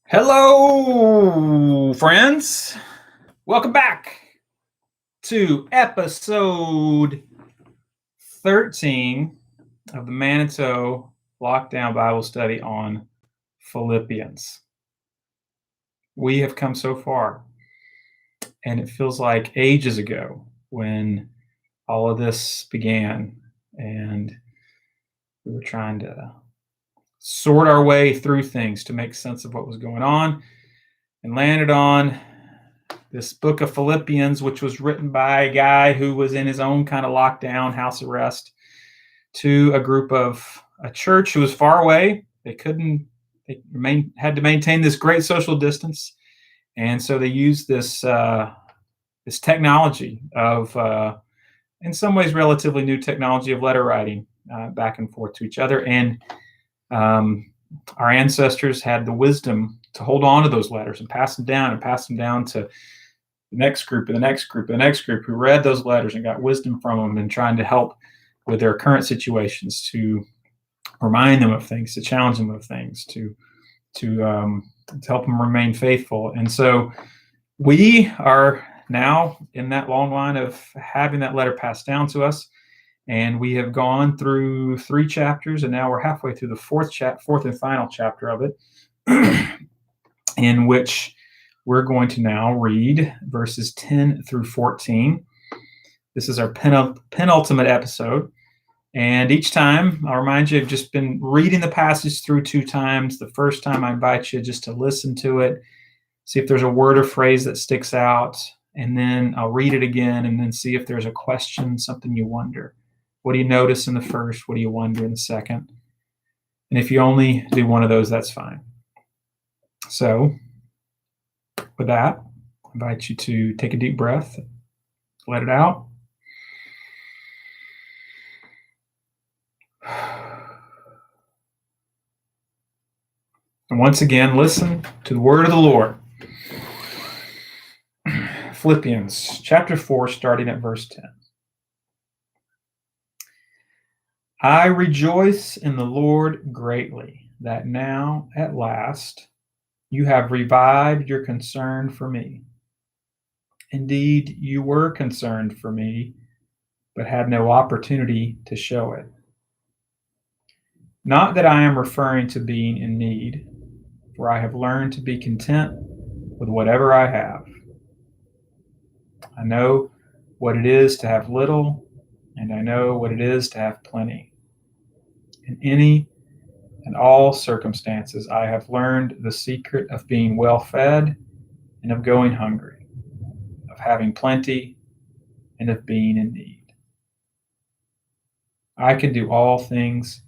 Hello, friends. Welcome back to episode 13 of the Manitou Lockdown Bible Study on Philippians. We have come so far, and it feels like ages ago when all of this began, and we were trying to sort our way through things to make sense of what was going on, and landed on this book of Philippians, which was written by a guy who was in his own kind of lockdown, house arrest, to a group of a church who was far away. They had to maintain this great social distance. And so they used this technology of, in some ways, relatively new technology of letter writing back and forth to each other. And our ancestors had the wisdom to hold on to those letters and pass them down to the next group and the next group and the next group who read those letters and got wisdom from them and trying to help with their current situations, to remind them of things, to challenge them of things, to help them remain faithful. And so we are now in that long line of having that letter passed down to us. And we have gone through 3 chapters, and now we're halfway through the fourth and final chapter of it, in which we're going to now read verses 10 through 14. This is our penultimate episode. And each time, I'll remind you, I've just been reading the passage through 2 times. The first time, I invite you just to listen to it, see if there's a word or phrase that sticks out. And then I'll read it again and then see if there's a question, something you wonder. What do you notice in the first? What do you wonder in the second? And if you only do one of those, that's fine. So with that, I invite you to take a deep breath, let it out. And once again, listen to the word of the Lord. Philippians chapter 4, starting at verse 10. I rejoice in the Lord greatly that now, at last, you have revived your concern for me. Indeed, you were concerned for me, but had no opportunity to show it. Not that I am referring to being in need, for I have learned to be content with whatever I have. I know what it is to have little, and I know what it is to have plenty. In any and all circumstances, I have learned the secret of being well fed and of going hungry, of having plenty and of being in need. I can do all things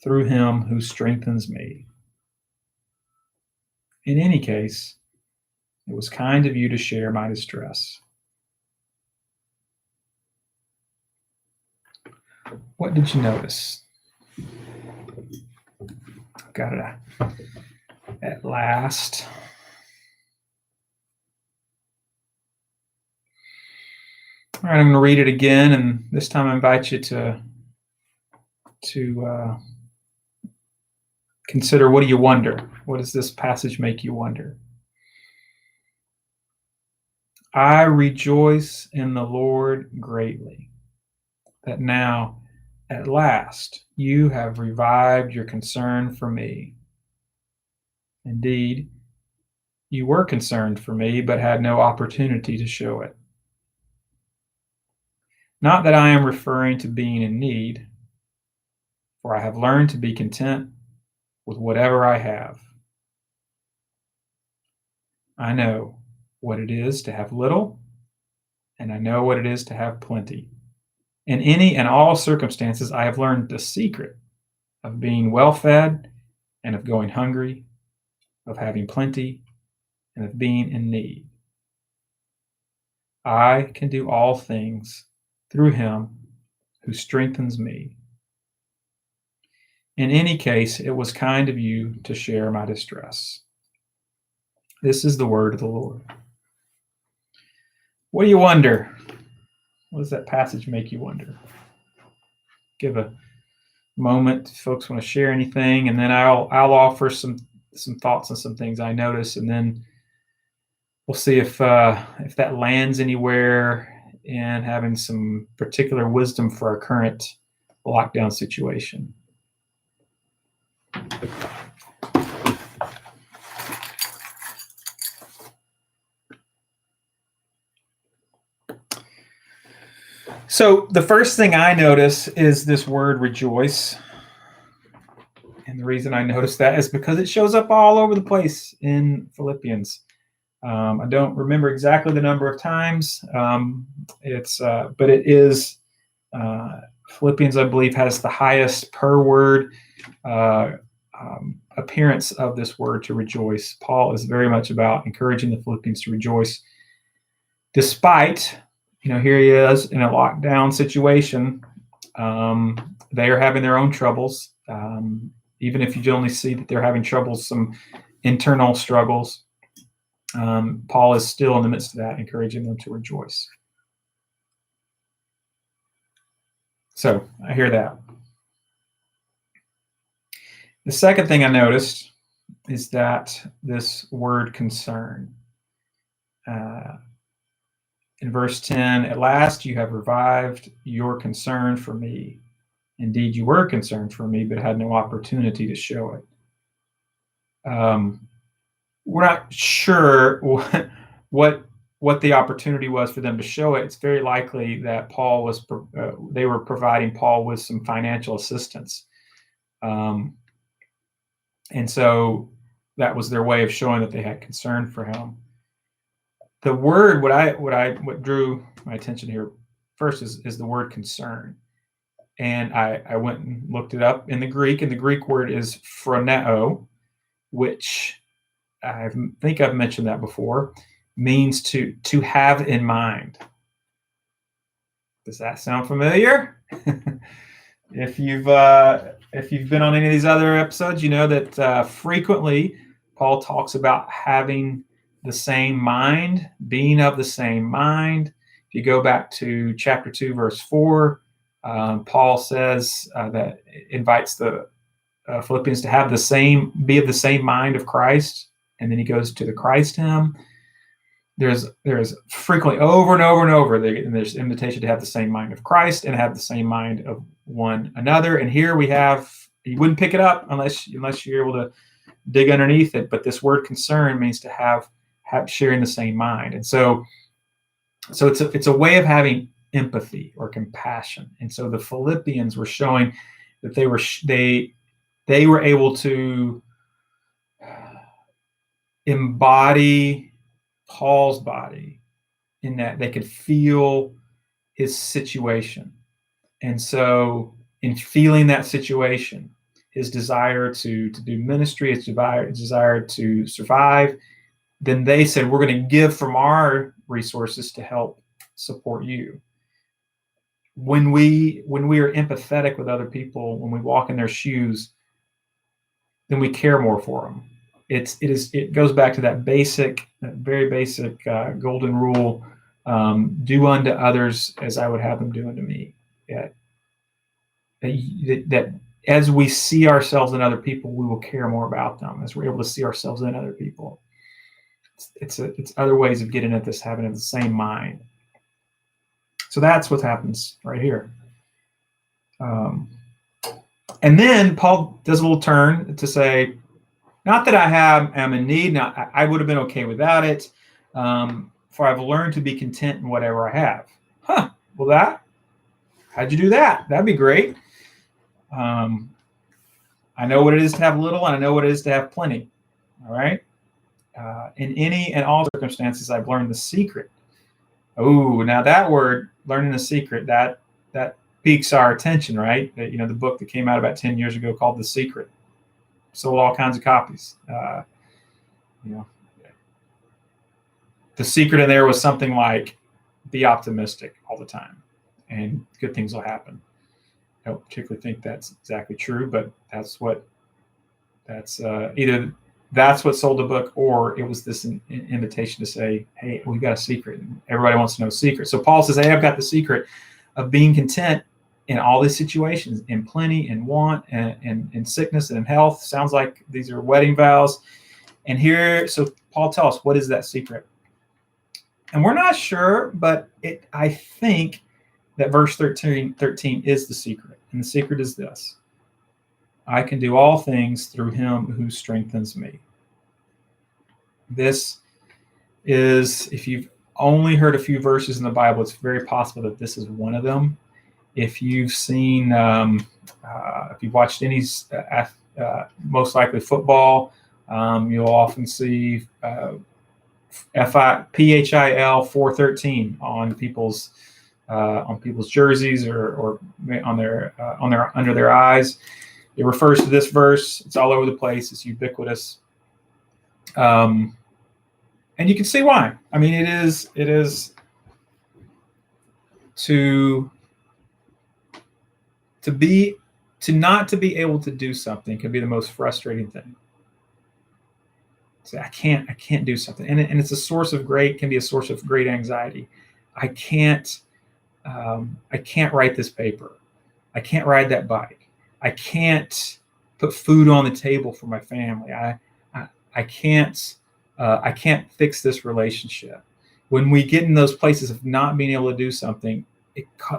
through him who strengthens me. In any case, it was kind of you to share my distress. What did you notice? Got it at last. All right, I'm going to read it again, and this time I invite you to consider, what do you wonder? What does this passage make you wonder? I rejoice in the Lord greatly that now, at last, you have revived your concern for me. Indeed, you were concerned for me, but had no opportunity to show it. Not that I am referring to being in need, for I have learned to be content with whatever I have. I know what it is to have little, and I know what it is to have plenty. In any and all circumstances, I have learned the secret of being well fed and of going hungry, of having plenty and of being in need. I can do all things through him who strengthens me. In any case, it was kind of you to share my distress. This is the word of the Lord. What do you wonder? What does that passage make you wonder? Give a moment if folks want to share anything, and then I'll offer some some thoughts on some things I noticed, and then we'll see if that lands anywhere in having some particular wisdom for our current lockdown situation. So the first thing I notice is this word rejoice. And the reason I notice that is because it shows up all over the place in Philippians. I don't remember exactly the number of times. But it is Philippians, I believe, has the highest per word appearance of this word to rejoice. Paul is very much about encouraging the Philippians to rejoice, despite, here he is in a lockdown situation. They are having their own troubles. Even if you only see that they're having troubles, some internal struggles, Paul is still in the midst of that, encouraging them to rejoice. So I hear that. The second thing I noticed is that this word concern. In verse 10, at last you have revived your concern for me. Indeed, you were concerned for me, but had no opportunity to show it. We're not sure what the opportunity was for them to show it. It's very likely that they were providing Paul with some financial assistance, and so that was their way of showing that they had concern for him. The word, what drew my attention here first is the word concern. And I went and looked it up in the Greek, and the Greek word is phroneo, which I think I've mentioned that before, means to have in mind. Does that sound familiar? If you've been on any of these other episodes, you know that frequently Paul talks about having the same mind, being of the same mind. If you go back to chapter 2, verse 4, Paul says that invites the Philippians to be of the same mind of Christ, and then he goes to the Christ hymn. There's frequently over and over and over there's invitation to have the same mind of Christ and have the same mind of one another. And here we have, you wouldn't pick it up unless you're able to dig underneath it. But this word concern means to have sharing the same mind, and so it's a way of having empathy or compassion. And so the Philippians were showing that they were able to embody Paul's body in that they could feel his situation. And so in feeling that situation, his desire to do ministry, his desire to survive, then they said, we're going to give from our resources to help support you. When we are empathetic with other people, when we walk in their shoes, then we care more for them. It goes back to that very basic golden rule: do unto others as I would have them do unto me. That as we see ourselves in other people, we will care more about them. As we're able to see ourselves in other people, it's other ways of getting at this, having the same mind. So that's what happens right here. And then Paul does a little turn to say, not that I am in need, I would have been okay without it, for I've learned to be content in whatever I have. Well, how'd you do that? That'd be great. I know what it is to have little, and I know what it is to have plenty. All right. In any and all circumstances, I've learned the secret. Oh, now that word, learning the secret, that piques our attention, right? The book that came out about 10 years ago called The Secret, sold all kinds of copies. The secret in there was something like, be optimistic all the time and good things will happen. I don't particularly think that's exactly true, but either that's what sold the book, or it was this invitation to say, hey, we've got a secret. And everybody wants to know a secret. So Paul says, hey, I've got the secret of being content in all these situations, in plenty, in want, and in sickness, and in health. Sounds like these are wedding vows. And here, so Paul tells us, what is that secret? And we're not sure, but I think that verse 13 is the secret. And the secret is this: I can do all things through him who strengthens me. This is, if you've only heard a few verses in the Bible, it's very possible that this is one of them. If you've seen, if you've watched any, most likely football, you'll often see PHIL 413 on people's jerseys or on their under their eyes. It refers to this verse. It's all over the place. It's ubiquitous, and you can see why. I mean, it is to not to be able to do something can be the most frustrating thing. Say, I can't do something, and it's a source of can be a source of great anxiety. I can't write this paper. I can't ride that bike. I can't put food on the table for my family. I can't fix this relationship. When we get in those places of not being able to do something,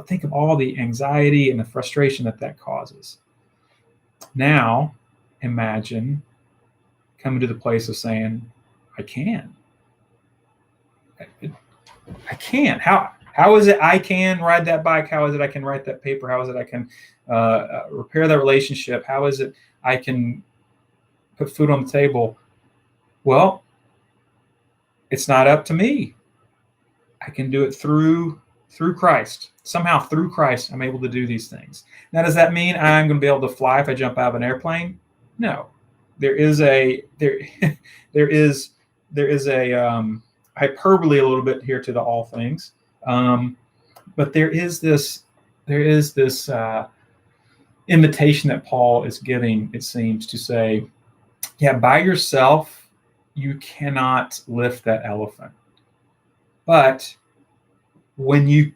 think of all the anxiety and the frustration that causes. Now, imagine coming to the place of saying, I can. I can. How is it I can ride that bike? How is it I can write that paper? How is it I can repair that relationship? How is it I can put food on the table? Well, it's not up to me. I can do it through Christ. Somehow through Christ, I'm able to do these things. Now, does that mean I'm going to be able to fly if I jump out of an airplane? No. There is a hyperbole a little bit here to the all things, but there is this invitation that Paul is giving. It seems to say, yeah, by yourself you cannot lift that elephant, but when you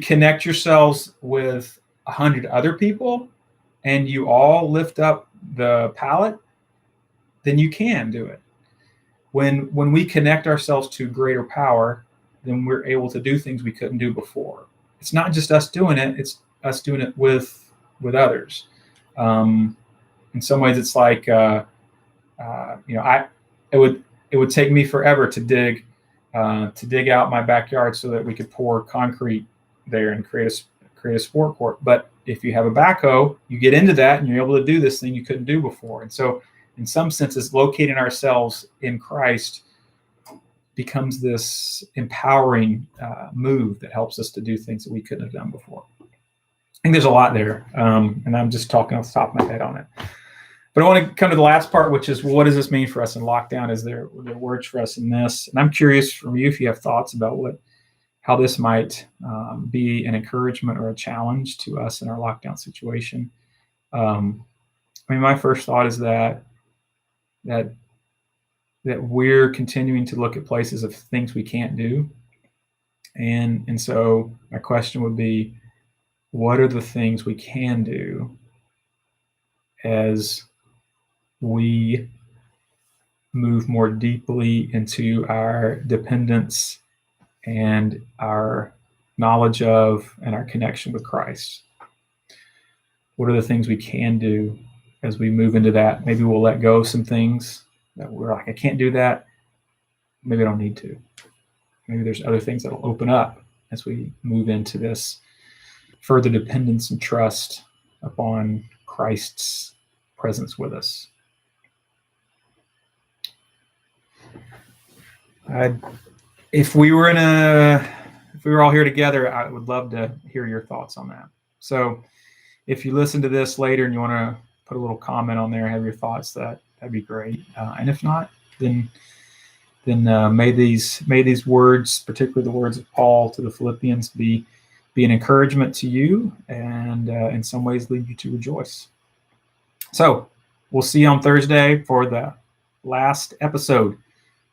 connect yourselves with 100 other people and you all lift up the pallet, then you can do it. When we connect ourselves to greater power, then we're able to do things we couldn't do before. It's not just us doing it; it's us doing it with others. In some ways, it's like it would take me forever to dig out my backyard so that we could pour concrete there and create a sport court. But if you have a backhoe, you get into that and you're able to do this thing you couldn't do before. And so, in some senses, locating ourselves in Christ becomes this empowering move that helps us to do things that we couldn't have done before. I think there's a lot there, and I'm just talking off the top of my head on it. But I want to come to the last part, which is, what does this mean for us in lockdown? Is there words for us in this? And I'm curious from you if you have thoughts about how this might be an encouragement or a challenge to us in our lockdown situation. My first thought is that we're continuing to look at places of things we can't do. And so my question would be, what are the things we can do as we move more deeply into our dependence and our knowledge of and our connection with Christ? What are the things we can do as we move into that? Maybe we'll let go of some things that we're like, I can't do that. Maybe I don't need to. Maybe there's other things that'll open up as we move into this further dependence and trust upon Christ's presence with us. If we were all here together, I would love to hear your thoughts on that. So if you listen to this later and you want to put a little comment on there, have your thoughts, that'd be great. And if not, then may these words, particularly the words of Paul to the Philippians, be an encouragement to you and in some ways lead you to rejoice. So we'll see you on Thursday for the last episode.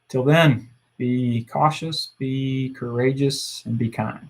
Till then, be cautious, be courageous, and be kind.